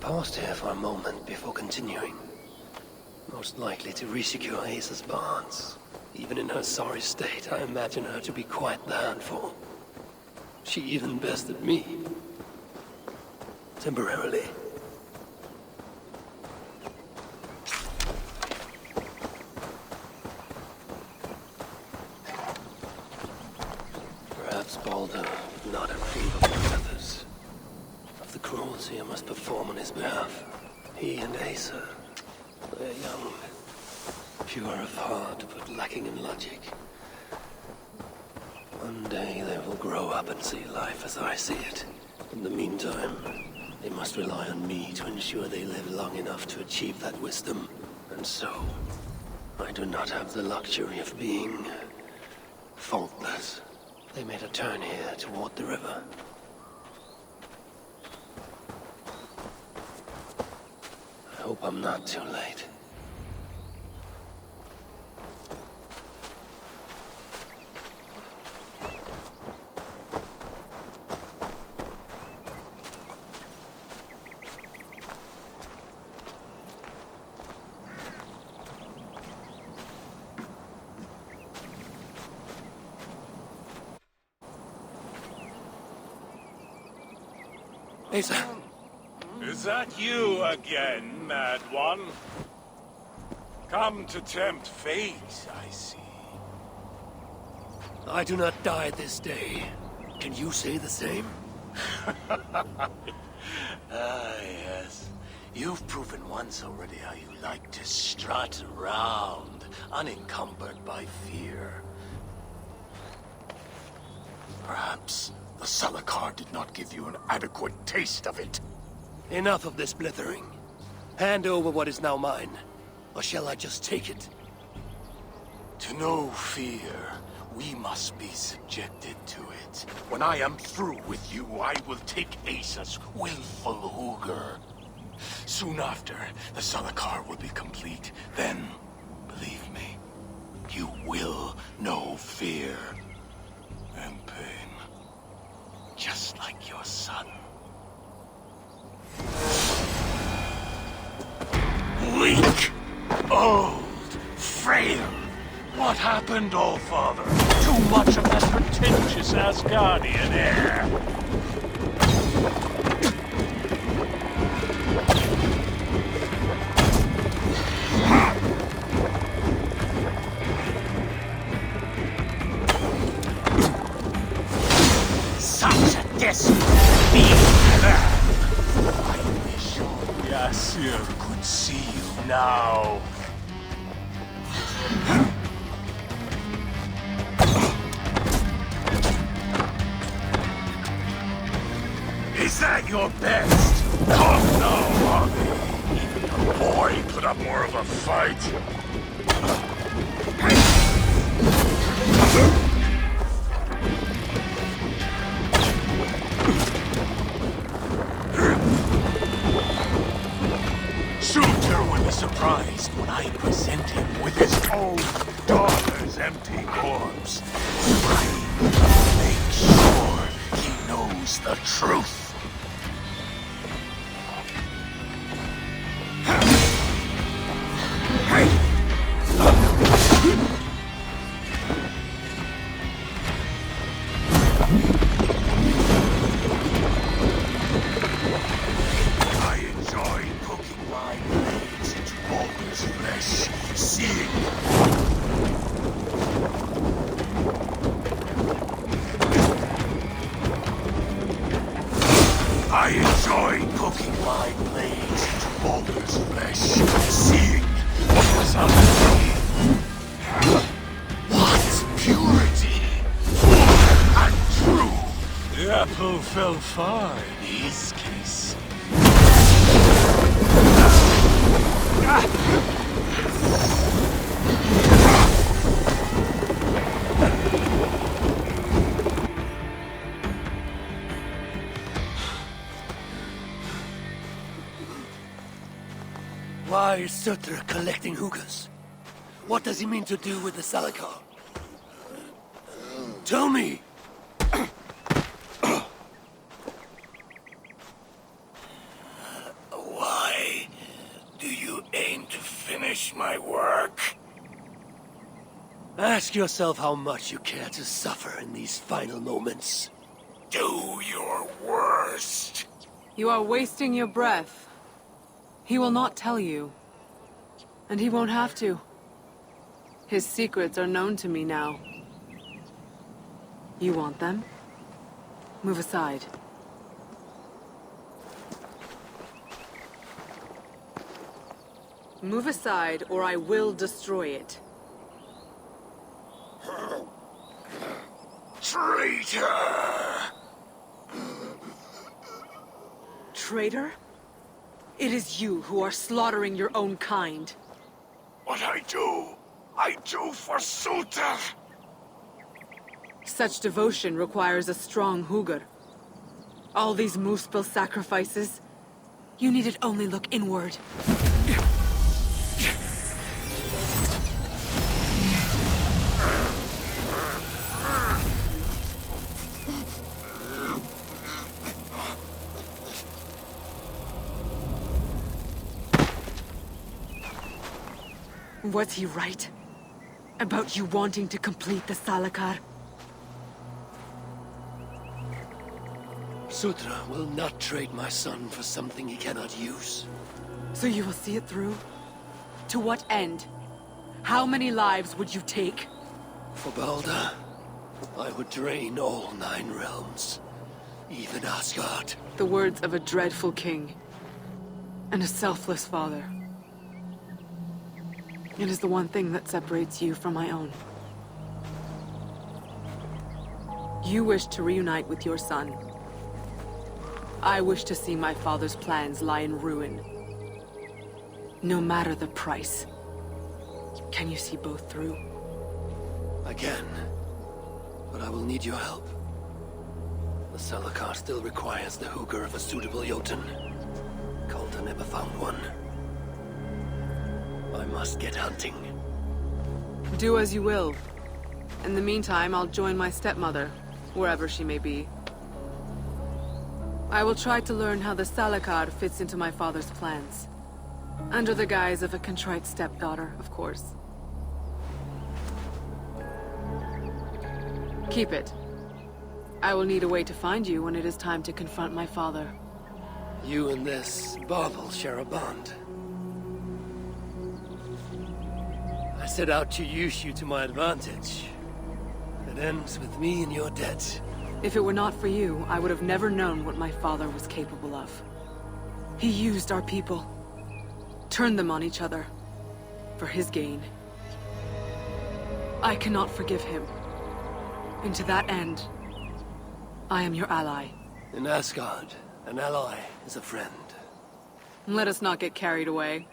paused here for a moment before continuing. Most likely to resecure Ace's bonds. Even in her sorry state, I imagine her to be quite the handful. She even bested me. Temporarily. Perhaps Baldur would not approve of my methods. Of the cruelty I must perform on his behalf. He and Asa, they're young. Pure of heart, but lacking in logic. One day they will grow up and see life as I see it. In the meantime, they must rely on me to ensure they live long enough to achieve that wisdom. And so, I do not have the luxury of being faultless. They made a turn here toward the river. I hope I'm not too late. Asa. Is that you again, Mad One? Come to tempt fate, I see. I do not die this day. Can you say the same? Yes. You've proven once already how you like to strut around, unencumbered by fear. Perhaps the Salakar did not give you an adequate taste of it. Enough of this blithering. Hand over what is now mine, or shall I just take it? To know fear, we must be subjected to it. When I am through with you, I will take Asa's willful Hooger. Soon after, the Salakar will be complete. Then, believe me, you will know fear and pain. Just like your son. Weak, old, frail. What happened, Allfather? Too much of that pretentious Asgardian air. Such a desperate being. I wish Yasir could see you now. Is that your best? Come now, Harvey. Even the boy put up more of a fight. Soon Tyr will be surprised when I present him with his own daughter's empty corpse. I make sure he knows the truth. I enjoy poking my blades into Balder's flesh, seeing what was underneath. What purity! Full and true! The apple fell far in his case. Why is Surtr collecting hookahs? What does he mean to do with the Salakar? Tell me! Ask yourself how much you care to suffer in these final moments. Do your worst. You are wasting your breath. He will not tell you. And he won't have to. His secrets are known to me now. You want them? Move aside. Move aside, or I will destroy it. Traitor! Traitor? It is you who are slaughtering your own kind. What I do for Suter! Such devotion requires a strong Hugr. All these Muspel sacrifices, you needed only look inward. Was he right? About you wanting to complete the Salakar? Sutra will not trade my son for something he cannot use. So you will see it through? To what end? How many lives would you take? For Balder, I would drain all 9 realms. Even Asgard. The words of a dreadful king. And a selfless father. It is the one thing that separates you from my own. You wish to reunite with your son. I wish to see my father's plans lie in ruin. No matter the price. Can you see both through? I can. But I will need your help. The Salakar still requires the Hugr of a suitable Jotun. Coulter never found one. I must get hunting. Do as you will. In the meantime, I'll join my stepmother, wherever she may be. I will try to learn how the Salakar fits into my father's plans. Under the guise of a contrite stepdaughter, of course. Keep it. I will need a way to find you when it is time to confront my father. You and this bauble share a bond. I set out to use you to my advantage. It ends with me in your debt. If it were not for you, I would have never known what my father was capable of. He used our people. Turned them on each other. For his gain. I cannot forgive him. And to that end, I am your ally. In Asgard, an ally is a friend. Let us not get carried away.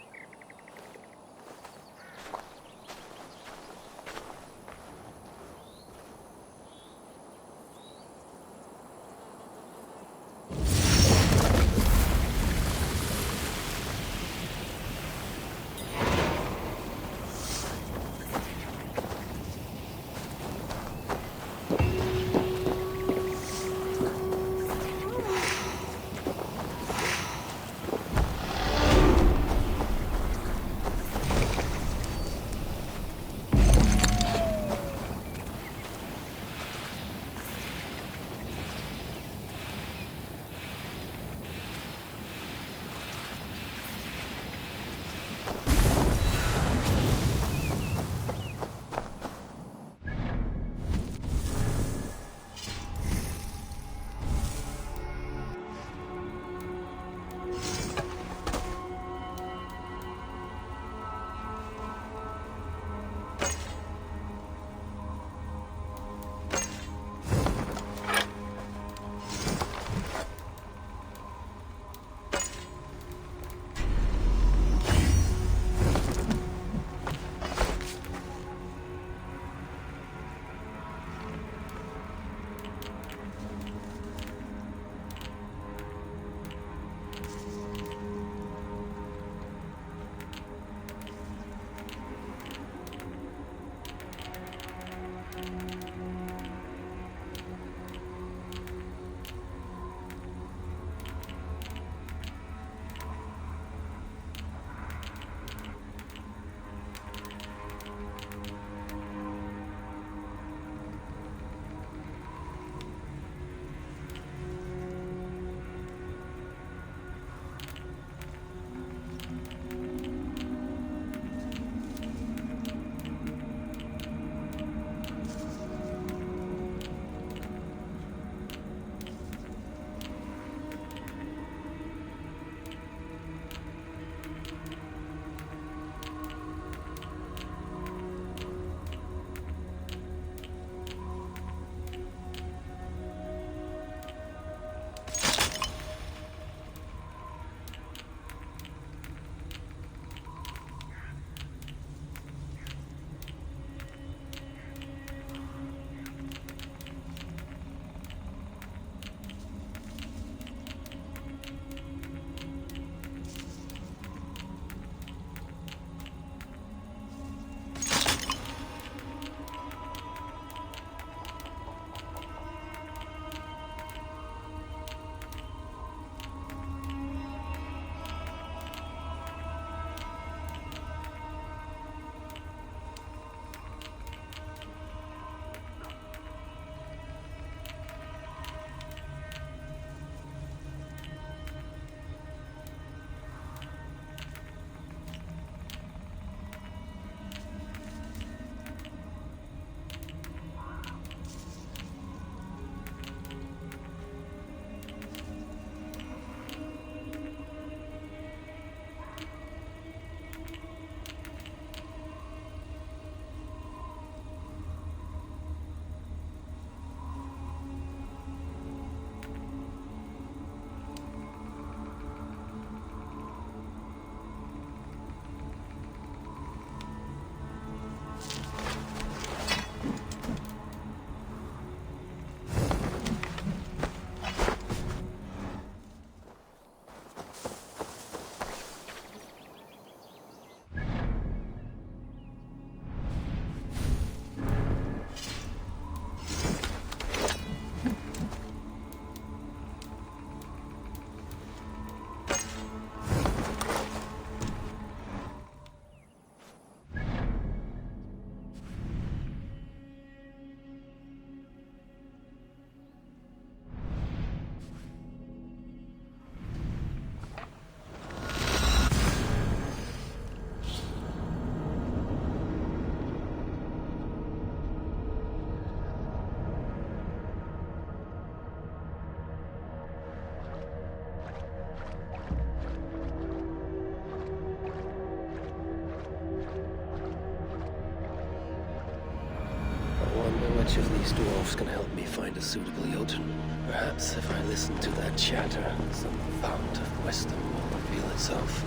which of these dwarves can help me find a suitable Jotun? Perhaps if I listen to that chatter, some fount of wisdom will reveal itself.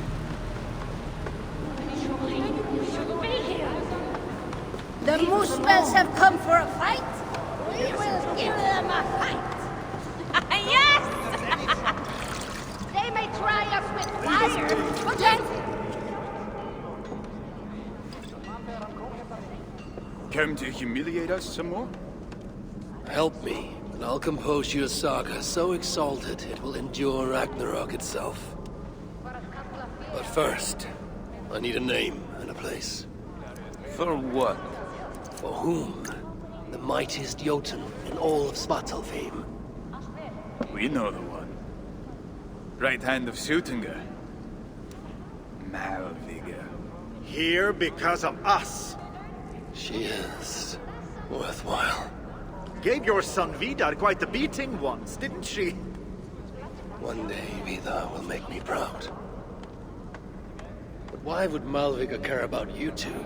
The Moosebells have come for a fight. We will give them a fight. Yes! They may try us with fire, but let's... Come to humiliate us some more? Help me, and I'll compose you a saga so exalted it will endure Ragnarok itself. But first, I need a name and a place. For what? For whom? The mightiest Jotun in all of Svartalfheim. We know the one. Right hand of Suttungr. Malviga. Here because of us. She is worthwhile. Gave your son Vidar quite the beating once, didn't she? One day, Vidar will make me proud. But why would Malviga care about you two?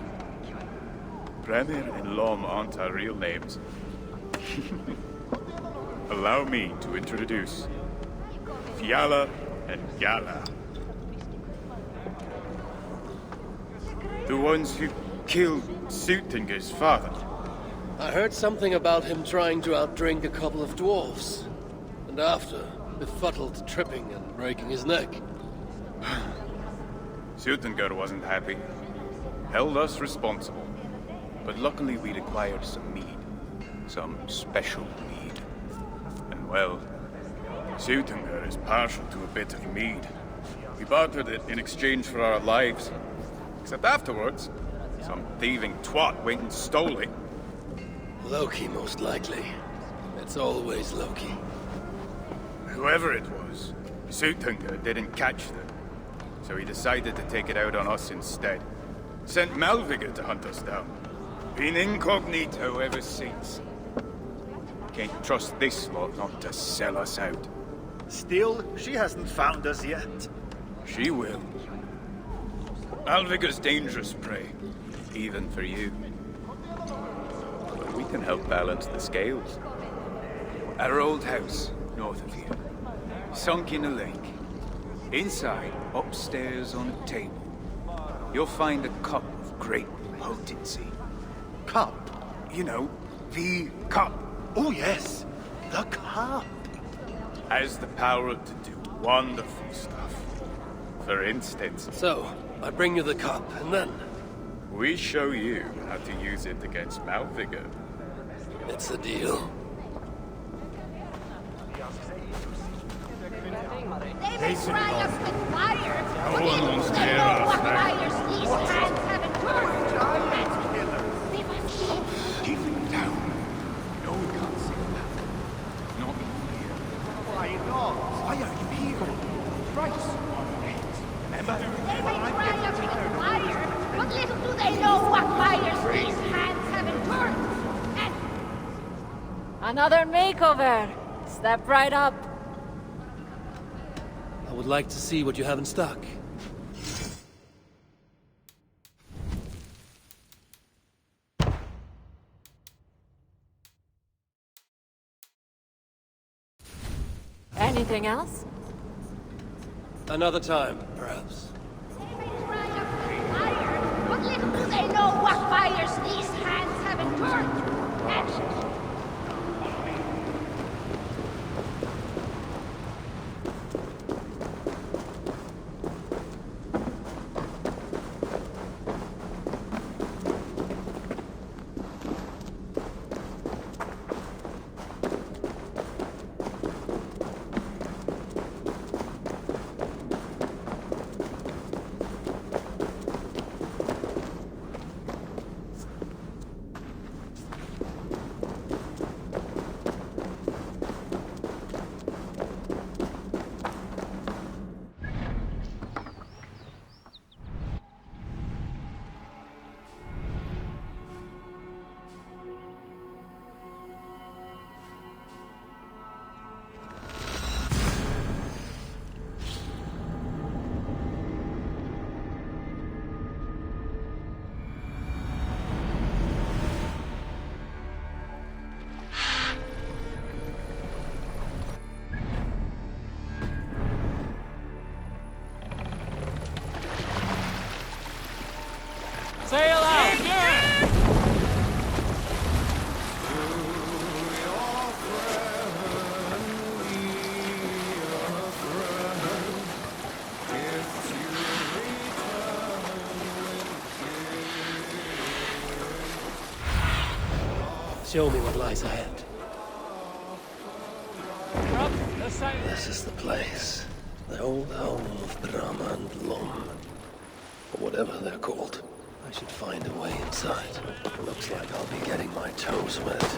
Premier and Lom aren't our real names. Allow me to introduce Fiala and Gala. The ones who killed Suttungr's father. I heard something about him trying to outdrink a couple of dwarves. And after, befuddled tripping and breaking his neck. Suttungr wasn't happy. Held us responsible. But luckily we acquired some mead. Some special mead. And well, Suttungr is partial to a bit of mead. We bartered it in exchange for our lives. Except afterwards, some thieving twat went and stole it. Loki, most likely. It's always Loki. Whoever it was, Suttungr didn't catch them. So he decided to take it out on us instead. Sent Malviga to hunt us down. Been incognito ever since. Can't trust this lot not to sell us out. Still, she hasn't found us yet. She will. Malviga's dangerous prey, even for you. But we can help balance the scales. At our old house, north of here. Sunk in a lake. Inside, upstairs on a table, you'll find a cup of great potency. Cup? You know, the cup. Oh yes, the cup. Has the power to do wonderful stuff. For instance, So, I bring you the cup, and then... we show you how to use it against Malviga. It's a deal. They may try us with fire, but one little wants do to they hear know us what now. fires these hands have endured. They must Keep it down. No one can see that. Not here. Why not? Why are you here? Christ. Remember? They may try us with fire, but little do they know what fires these hands have endured. And Another makeover. Step right up. I would like to see what you have in stock. Anything else? Another time, perhaps. they may try us with fire, but little do they know what fires these hands have endured. And Show me what lies ahead. Up the side. This is the place. The old home of Brahma and Lom. Or whatever they're called. I should find a way inside. Looks like I'll be getting my toes wet.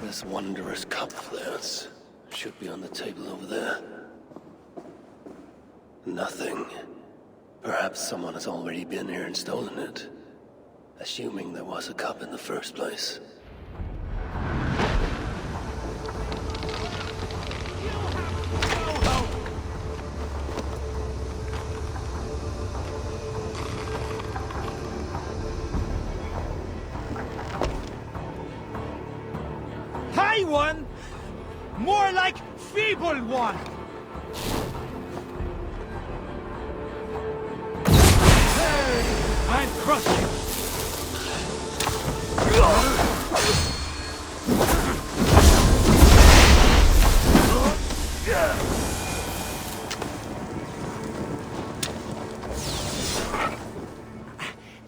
This wondrous cup of theirs should be on the table over there. Nothing. Perhaps someone has already been here and stolen it. Assuming there was a cup in the first place. High one! More like feeble one! I'm crushing!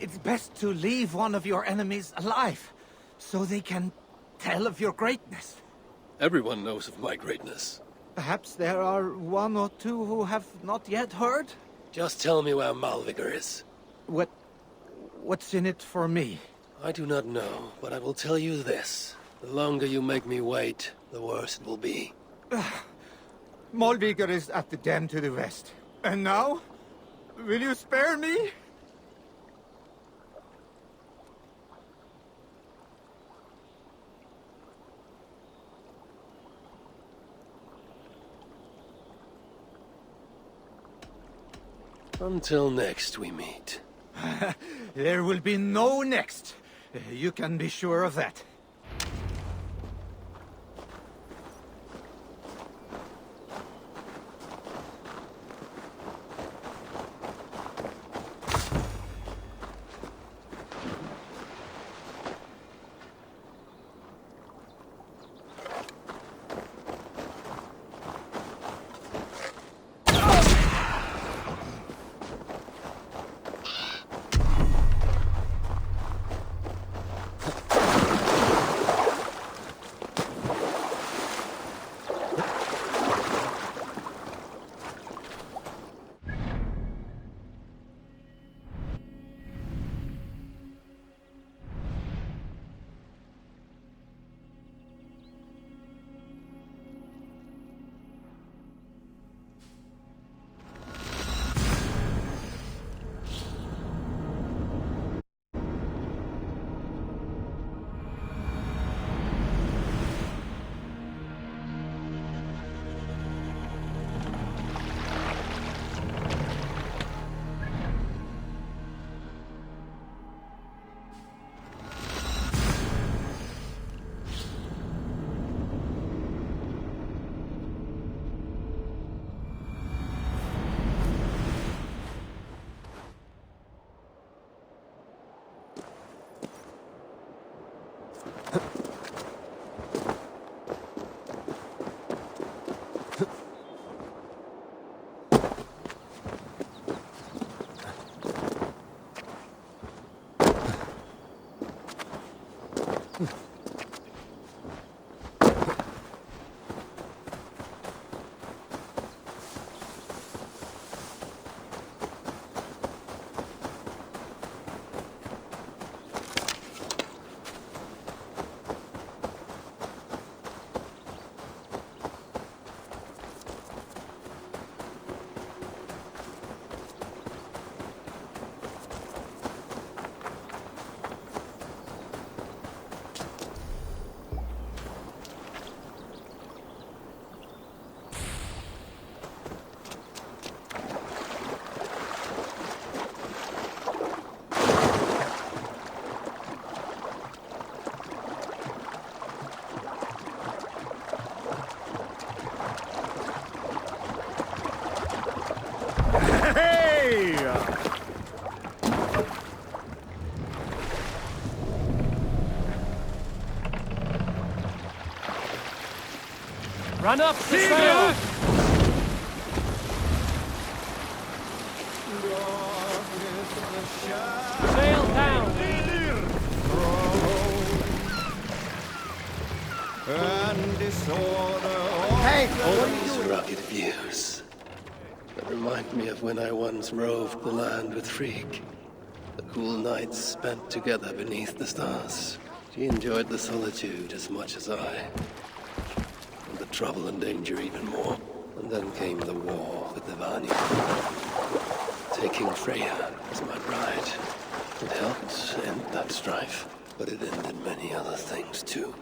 It's best to leave one of your enemies alive, so they can tell of your greatness. Everyone knows of my greatness. Perhaps there are one or two who have not yet heard? Just tell me where Malvigar is. What's in it for me? I do not know, but I will tell you this. The longer you make me wait, the worse it will be. Malvigar is at the den to the west. And now? Will you spare me? Until next we meet. There will be no next. You can be sure of that. Run up the sail! Sail down! Hey, what are you These doing? rugged views that remind me of when I once roved the land with Frigg. The cool nights spent together beneath the stars. She enjoyed the solitude as much as I, and the trouble and danger even more. And then came the war with the Vani, taking Freya as my bride. It helped end that strife, but it ended many other things too.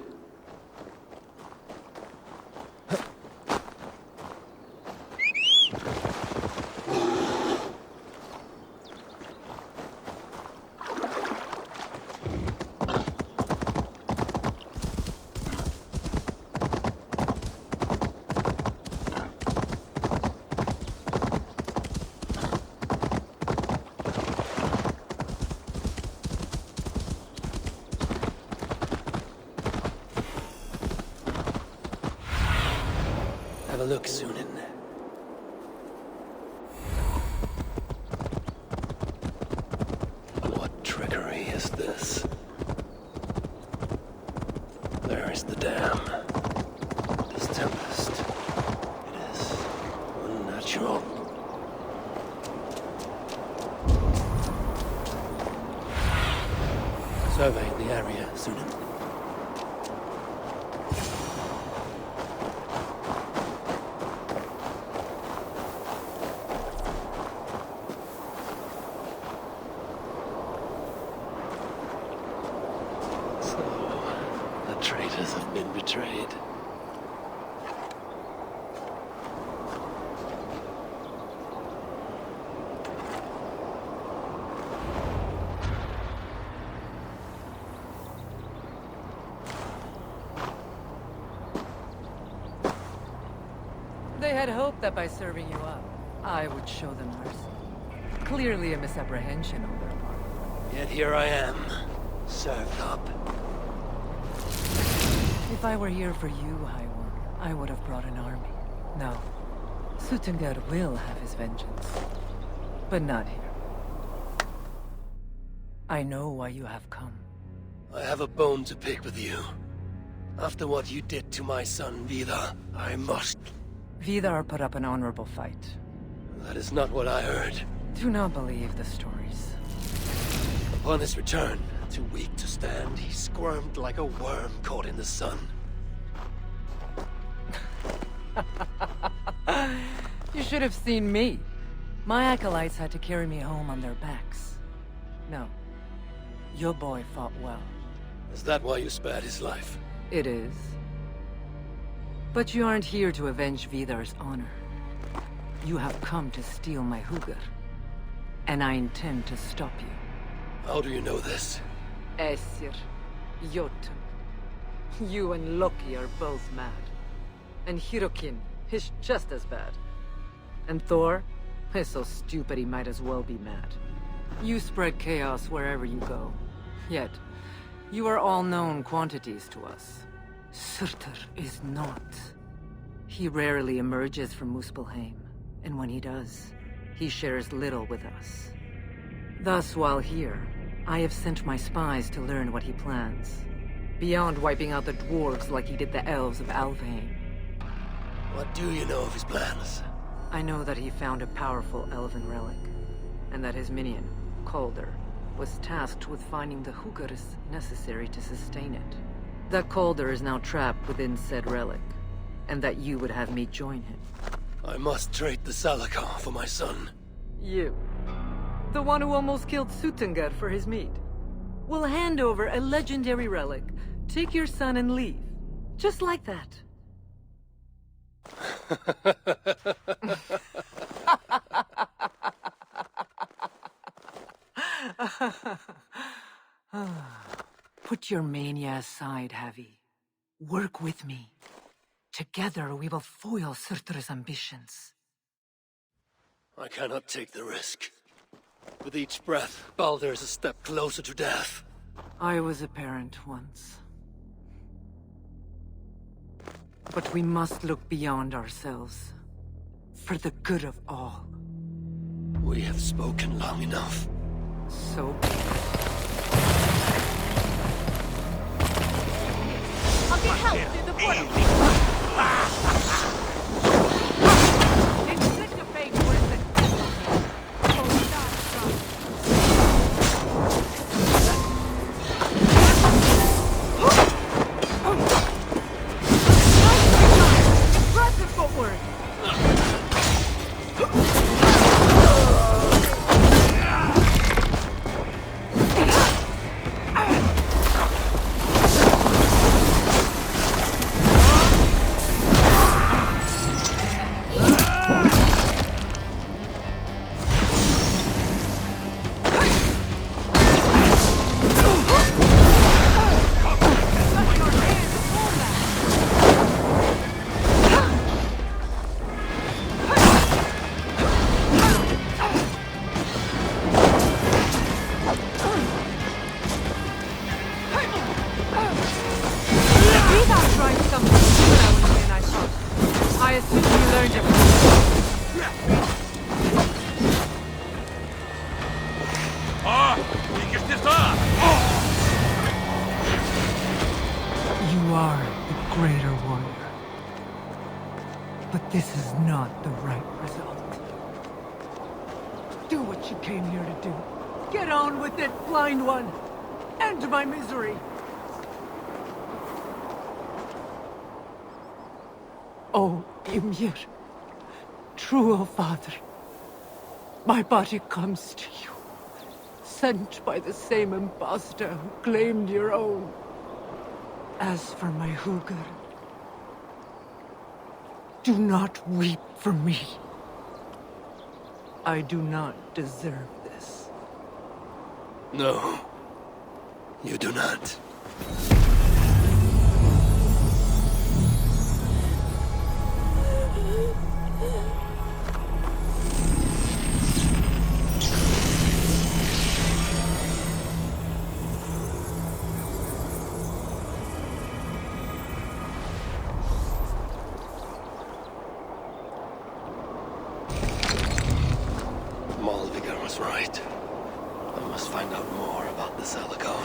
Have a look, Sunan. What trickery is this? There is the dam. This tempest. It is unnatural. Survey the area, Sunan. The traitors have been betrayed. They had hoped that by serving you up, I would show them mercy. Clearly a misapprehension on their part. Yet here I am, served up. If I were here for you, Highborn, I would have brought an army. No. Suttungr will have his vengeance. But not here. I know why you have come. I have a bone to pick with you. After what you did to my son, Vidar, I must... Vidar put up an honorable fight. That is not what I heard. Do not believe the stories. Upon his return, too weak to stand, he squirmed like a worm caught in the sun. You should have seen me. My acolytes had to carry me home on their backs. No. Your boy fought well. Is that why you spared his life? It is. But you aren't here to avenge Vidar's honor. You have come to steal my Hugr. And I intend to stop you. How do you know this? Aesir, Jotun. You and Loki are both mad. And Hirokin is just as bad. And Thor is so stupid he might as well be mad. You spread chaos wherever you go. Yet, you are all known quantities to us. Surtur is not. He rarely emerges from Muspelheim, and when he does, he shares little with us. Thus, while here, I have sent my spies to learn what he plans. Beyond wiping out the dwarves like he did the elves of Alfheim. What do you know of his plans? I know that he found a powerful elven relic, and that his minion, Calder, was tasked with finding the Hugrs necessary to sustain it. That Calder is now trapped within said relic, and that you would have me join him. I must trade the Salakar for my son. You, the one who almost killed Suttungr for his meat, will hand over a legendary relic, take your son and leave. Just like that. Put your mania aside, Havi. Work with me. Together we will foil Surtur's ambitions. I cannot take the risk. With each breath, Baldur is a step closer to death. I was a parent once. But we must look beyond ourselves. For the good of all. We have spoken long enough. So be it. I'll get help through the portal. Anticipate what is it? Oh, stop. Aggressive footwork! These are trying something similar when I thought. I assume you learned it. You are the greater warrior. But this is not the right result. Do what you came here to do. Get on with it, blind one. End my misery. Oh, Ymir. True, O Father. My body comes to you. Sent by the same impostor who claimed your own. As for my Hugr, do not weep for me. I do not deserve this. No, you do not. Malvigar was right. I must find out more about this Alakar.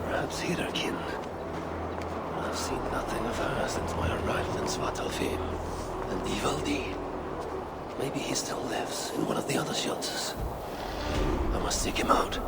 Perhaps Hirarkin. I've seen nothing of her since my arrival in Svartalfheim. And Ivaldi. Maybe he still lives in one of the other shelters. I must seek him out.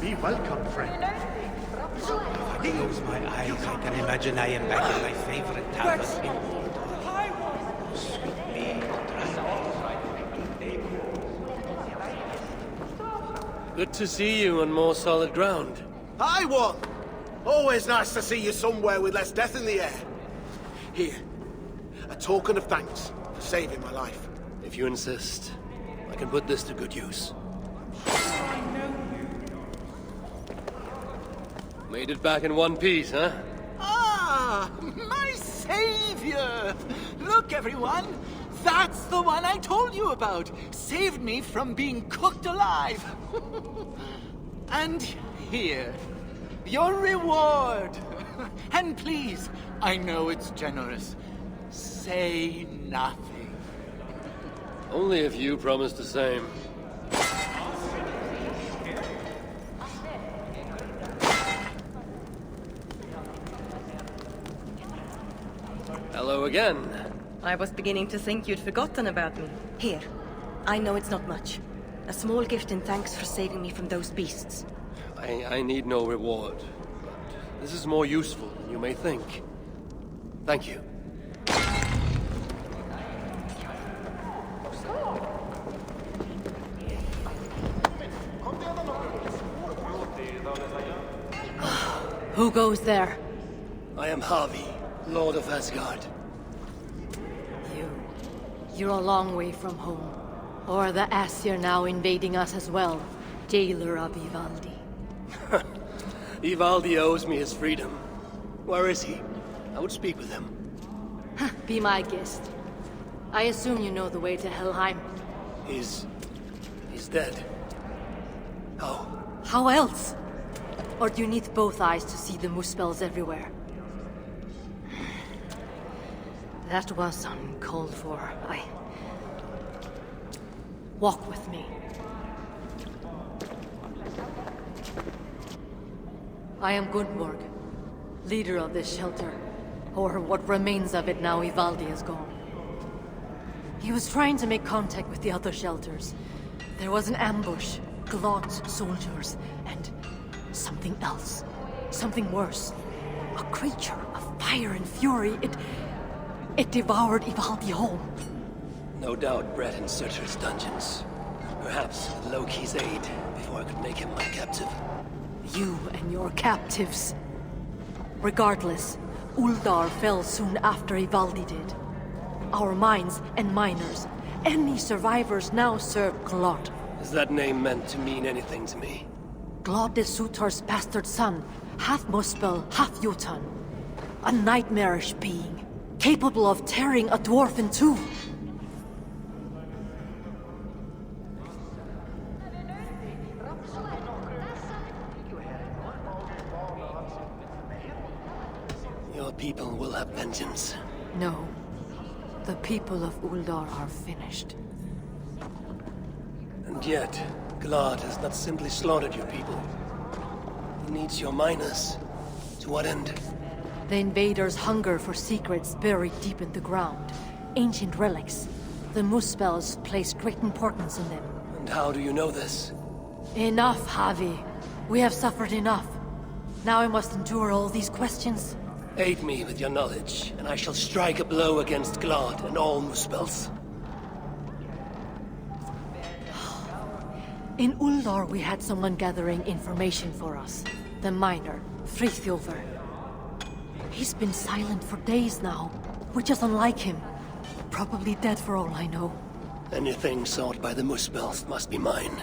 Be welcome, friend. I close my eyes, I can imagine I am back in my favorite tavern in Good to see you on more solid ground. Hi, one. Always nice to see you somewhere with less death in the air. Here, a token of thanks for saving my life. If you insist, I can put this to good use. Made it back in one piece, huh? Ah, my savior! Look, everyone! That's the one I told you about! Saved me from being cooked alive! And here, your reward! And please, I know it's generous. Say nothing. Only if you promise the same. Hello again. I was beginning to think you'd forgotten about me. Here. I know it's not much. A small gift in thanks for saving me from those beasts. I need no reward, but this is more useful than you may think. Thank you. Who goes there? I am Harvey, Lord of Asgard. You're a long way from home. Or the Aesir now invading us as well. Jailer of Ivaldi. Ivaldi owes me his freedom. Where is he? I would speak with him. Be my guest. I assume you know the way to Helheim. He's dead. How? How else? Or do you need both eyes to see the Muspels everywhere? That was uncalled for. Walk with me. I am Gunborg, leader of this shelter. Or what remains of it now Ivaldi is gone. He was trying to make contact with the other shelters. There was an ambush, Glot's soldiers, and something else. Something worse. A creature of fire and fury. It devoured Ivaldi whole. No doubt bred in Surtur's dungeons. Perhaps with Loki's aid, before I could make him my captive. You and your captives. Regardless, Uldar fell soon after Ivaldi did. Our mines and miners, any survivors now serve Glot. Is that name meant to mean anything to me? Glot is Surtur's bastard son, half Muspel, half Jotun. A nightmarish being, capable of tearing a dwarf in two. Your people will have vengeance. No. The people of Uldar are finished. And yet, Glad has not simply slaughtered your people. He needs your miners. To what end? The invaders hunger for secrets buried deep in the ground. Ancient relics. The Muspels place great importance in them. And how do you know this? Enough, Javi. We have suffered enough. Now I must endure all these questions. Aid me with your knowledge, and I shall strike a blow against Glad and all Muspels. In Uldar we had someone gathering information for us. The miner, Frithjofr. He's been silent for days now, which is unlike him. Probably dead for all I know. Anything sought by the Muspels must be mine.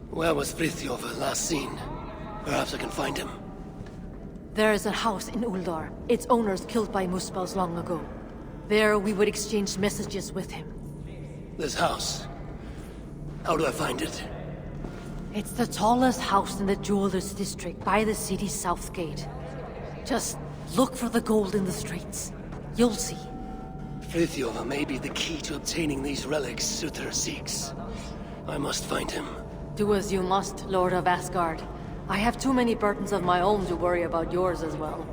Where was Frithjofr last seen? Perhaps I can find him. There is a house in Uldar. Its owners killed by Muspels long ago. There we would exchange messages with him. This house. How do I find it? It's the tallest house in the Jewelers District by the city's south gate. Just look for the gold in the streets. You'll see. Frithjofr may be the key to obtaining these relics Surtur seeks. I must find him. Do as you must, Lord of Asgard. I have too many burdens of my own to worry about yours as well.